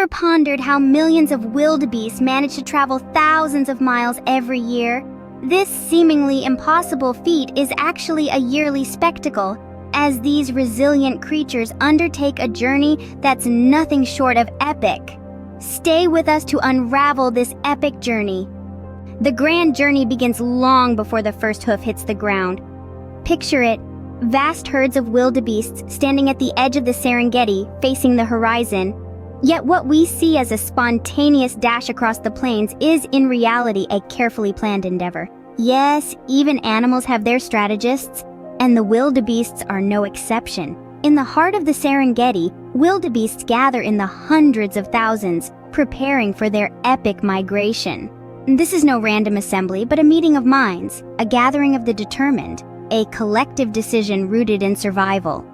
ever pondered how millions of wildebeest manage to travel thousands of miles every year? This seemingly impossible feat is actually a yearly spectacle, as these resilient creatures undertake a journey that's nothing short of epic. Stay with us to unravel this epic journey. The grand journey begins long before the first hoof hits the ground. Picture it, vast herds of wildebeests standing at the edge of the Serengeti, facing the horizon. Yet what we see as a spontaneous dash across the plains is in reality a carefully planned endeavor. Yes, even animals have their strategists, and the wildebeests are no exception. In the heart of the Serengeti, wildebeests gather in the hundreds of thousands, preparing for their epic migration. This is no random assembly, but a meeting of minds, a gathering of the determined, a collective decision rooted in survival.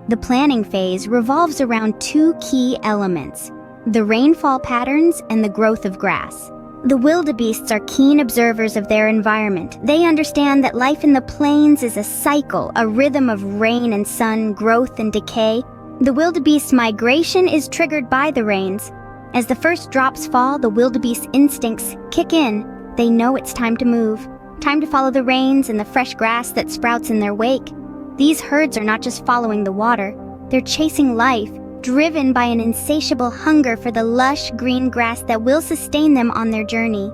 The planning phase revolves around two key elements: the rainfall patterns and the growth of grass. The wildebeests are keen observers of their environment. They understand that life in the plains is a cycle, a rhythm of rain and sun, growth and decay. The wildebeest migration is triggered by the rains. As the first drops fall, the wildebeest instincts kick in. They know it's time to move, time to follow the rains and the fresh grass that sprouts in their wake. These herds are not just following the water, they're chasing life, driven by an insatiable hunger for the lush green grass that will sustain them on their journey.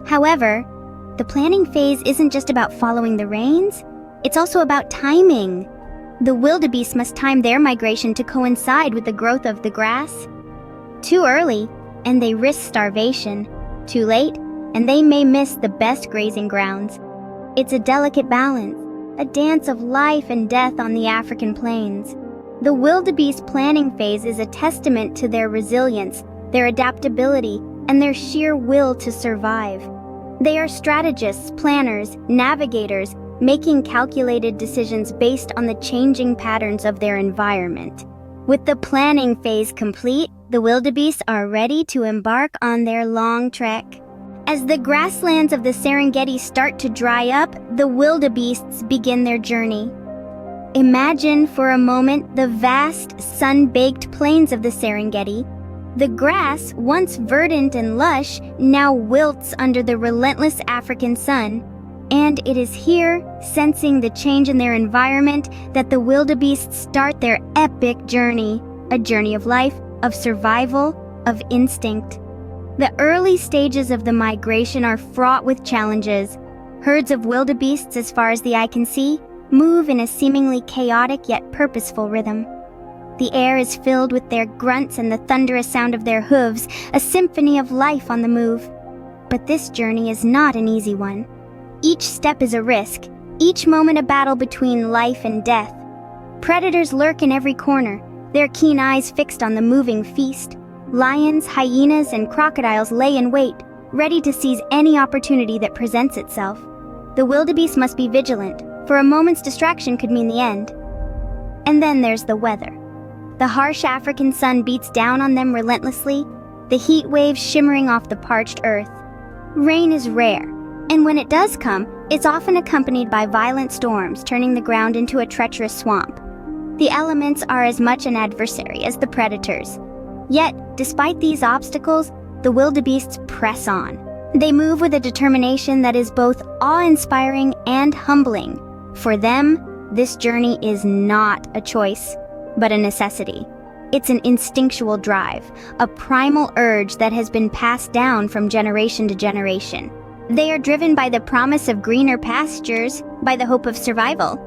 However, the planning phase isn't just about following the rains, it's also about timing. The wildebeest must time their migration to coincide with the growth of the grass. Too early, and they risk starvation. Too late, and they may miss the best grazing grounds. It's a delicate balance, a dance of life and death on the African plains. The wildebeest planning phase is a testament to their resilience, their adaptability, and their sheer will to survive. They are strategists, planners, navigators, making calculated decisions based on the changing patterns of their environment. With the planning phase complete, the wildebeest are ready to embark on their long trek. As the grasslands of the Serengeti start to dry up, the wildebeests begin their journey. Imagine for a moment the vast, sun-baked plains of the Serengeti. The grass, once verdant and lush, now wilts under the relentless African sun. And it is here, sensing the change in their environment, that the wildebeests start their epic journey. A journey of life, of survival, of instinct. The early stages of the migration are fraught with challenges. Herds of wildebeests, as far as the eye can see, move in a seemingly chaotic yet purposeful rhythm. The air is filled with their grunts and the thunderous sound of their hooves, a symphony of life on the move. But this journey is not an easy one. Each step is a risk, each moment a battle between life and death. Predators lurk in every corner, their keen eyes fixed on the moving feast. Lions, hyenas, and crocodiles lay in wait, ready to seize any opportunity that presents itself. The wildebeest must be vigilant, for a moment's distraction could mean the end. And then there's the weather. The harsh African sun beats down on them relentlessly, the heat waves shimmering off the parched earth. Rain is rare, and when it does come, it's often accompanied by violent storms, turning the ground into a treacherous swamp. The elements are as much an adversary as the predators. Yet, despite these obstacles, the wildebeests press on. They move with a determination that is both awe-inspiring and humbling. For them, this journey is not a choice, but a necessity. It's an instinctual drive, a primal urge that has been passed down from generation to generation. They are driven by the promise of greener pastures, by the hope of survival.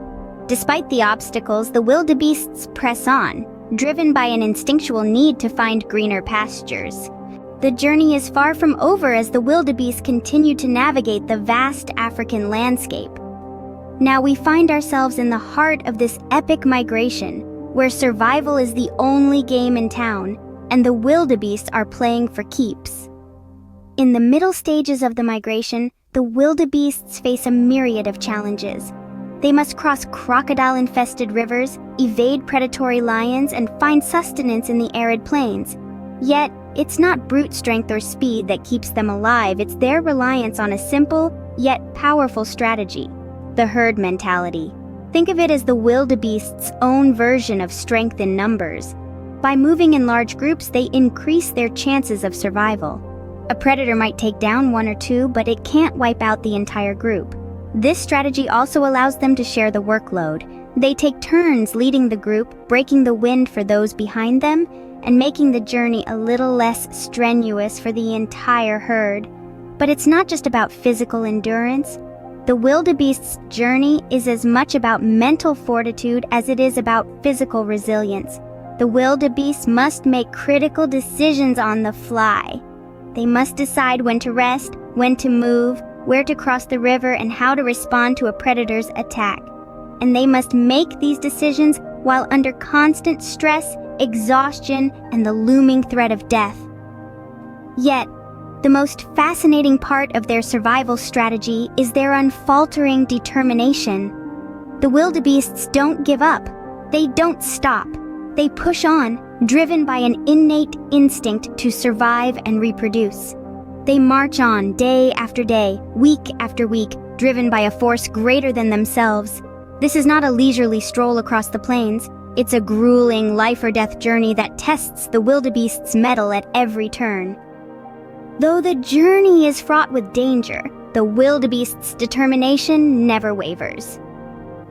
Despite the obstacles, the wildebeests press on, driven by an instinctual need to find greener pastures. The journey is far from over as the wildebeest continue to navigate the vast African landscape. Now we find ourselves in the heart of this epic migration, where survival is the only game in town, and the wildebeest are playing for keeps. In the middle stages of the migration, the wildebeests face a myriad of challenges. They must cross crocodile-infested rivers, evade predatory lions, and find sustenance in the arid plains. Yet, it's not brute strength or speed that keeps them alive, it's their reliance on a simple, yet powerful strategy: the herd mentality. Think of it as the wildebeest's own version of strength in numbers. By moving in large groups, they increase their chances of survival. A predator might take down one or two, but it can't wipe out the entire group. This strategy also allows them to share the workload. They take turns leading the group, breaking the wind for those behind them, and making the journey a little less strenuous for the entire herd. But it's not just about physical endurance. The wildebeest's journey is as much about mental fortitude as it is about physical resilience. The wildebeest must make critical decisions on the fly. They must decide when to rest, when to move, where to cross the river, and how to respond to a predator's attack. And they must make these decisions while under constant stress, exhaustion, and the looming threat of death. Yet, the most fascinating part of their survival strategy is their unfaltering determination. The wildebeests don't give up. They don't stop. They push on, driven by an innate instinct to survive and reproduce. They march on day after day, week after week, driven by a force greater than themselves. This is not a leisurely stroll across the plains. It's a grueling life-or-death journey that tests the wildebeest's mettle at every turn. Though the journey is fraught with danger, the wildebeest's determination never wavers.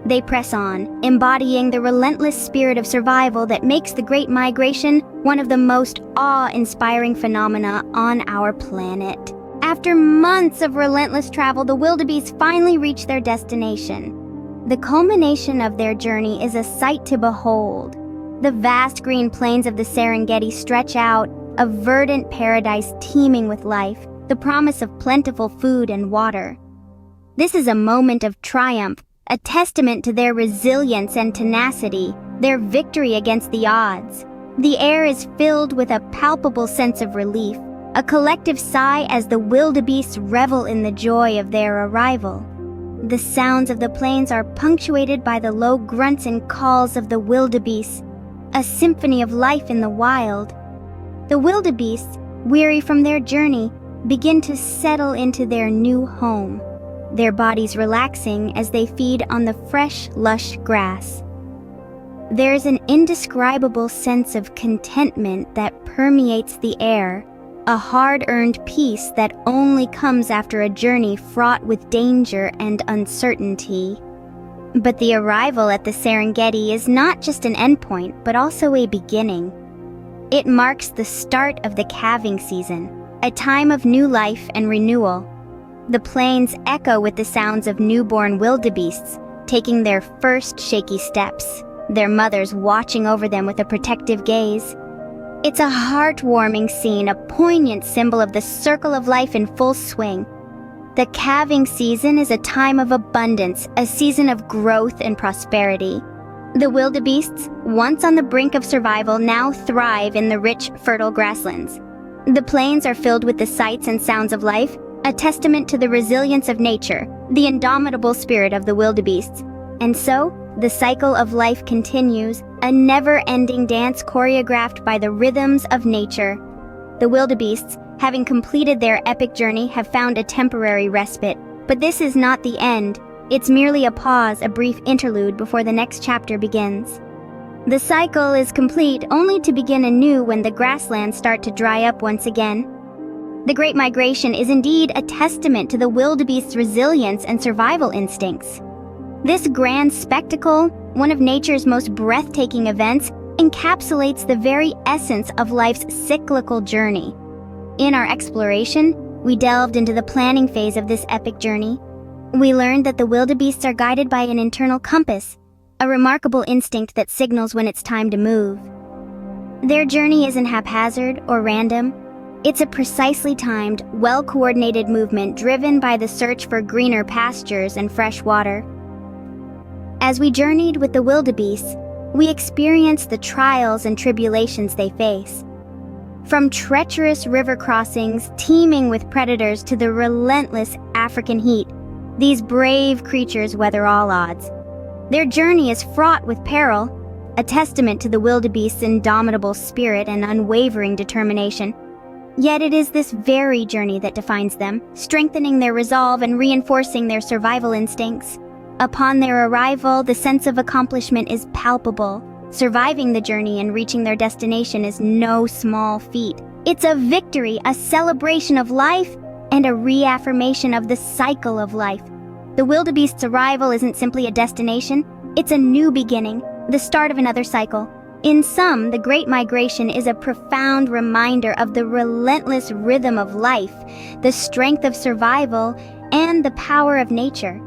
They press on, embodying the relentless spirit of survival that makes the Great Migration one of the most awe-inspiring phenomena on our planet. After months of relentless travel, the wildebeest finally reach their destination. The culmination of their journey is a sight to behold. The vast green plains of the Serengeti stretch out, a verdant paradise teeming with life, the promise of plentiful food and water. This is a moment of triumph, a testament to their resilience and tenacity, their victory against the odds. The air is filled with a palpable sense of relief, a collective sigh as the wildebeests revel in the joy of their arrival. The sounds of the plains are punctuated by the low grunts and calls of the wildebeest, a symphony of life in the wild. The wildebeests, weary from their journey, begin to settle into their new home, their bodies relaxing as they feed on the fresh, lush grass. There's an indescribable sense of contentment that permeates the air, a hard-earned peace that only comes after a journey fraught with danger and uncertainty. But the arrival at the Serengeti is not just an endpoint, but also a beginning. It marks the start of the calving season, a time of new life and renewal. The plains echo with the sounds of newborn wildebeests taking their first shaky steps, their mothers watching over them with a protective gaze. It's a heartwarming scene, a poignant symbol of the circle of life in full swing. The calving season is a time of abundance, a season of growth and prosperity. The wildebeests, once on the brink of survival, now thrive in the rich, fertile grasslands. The plains are filled with the sights and sounds of life, a testament to the resilience of nature, the indomitable spirit of the wildebeests. And so, the cycle of life continues, a never-ending dance choreographed by the rhythms of nature. The wildebeests, having completed their epic journey, have found a temporary respite. But this is not the end. It's merely a pause, a brief interlude before the next chapter begins. The cycle is complete only to begin anew when the grasslands start to dry up once again. The Great Migration is indeed a testament to the wildebeest's resilience and survival instincts. This grand spectacle, one of nature's most breathtaking events, encapsulates the very essence of life's cyclical journey. In our exploration, we delved into the planning phase of this epic journey. We learned that the wildebeests are guided by an internal compass, a remarkable instinct that signals when it's time to move. Their journey isn't haphazard or random. It's a precisely timed, well-coordinated movement driven by the search for greener pastures and fresh water. As we journeyed with the wildebeests, we experienced the trials and tribulations they face. From treacherous river crossings teeming with predators to the relentless African heat, these brave creatures weather all odds. Their journey is fraught with peril, a testament to the wildebeest's indomitable spirit and unwavering determination. Yet it is this very journey that defines them, strengthening their resolve and reinforcing their survival instincts. Upon their arrival, the sense of accomplishment is palpable. Surviving the journey and reaching their destination is no small feat. It's a victory, a celebration of life, and a reaffirmation of the cycle of life. The wildebeest's arrival isn't simply a destination, it's a new beginning, the start of another cycle. In sum, the Great Migration is a profound reminder of the relentless rhythm of life, the strength of survival, and the power of nature.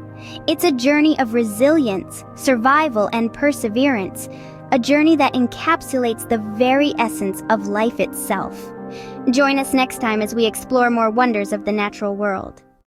It's a journey of resilience, survival, and perseverance, a journey that encapsulates the very essence of life itself. Join us next time as we explore more wonders of the natural world.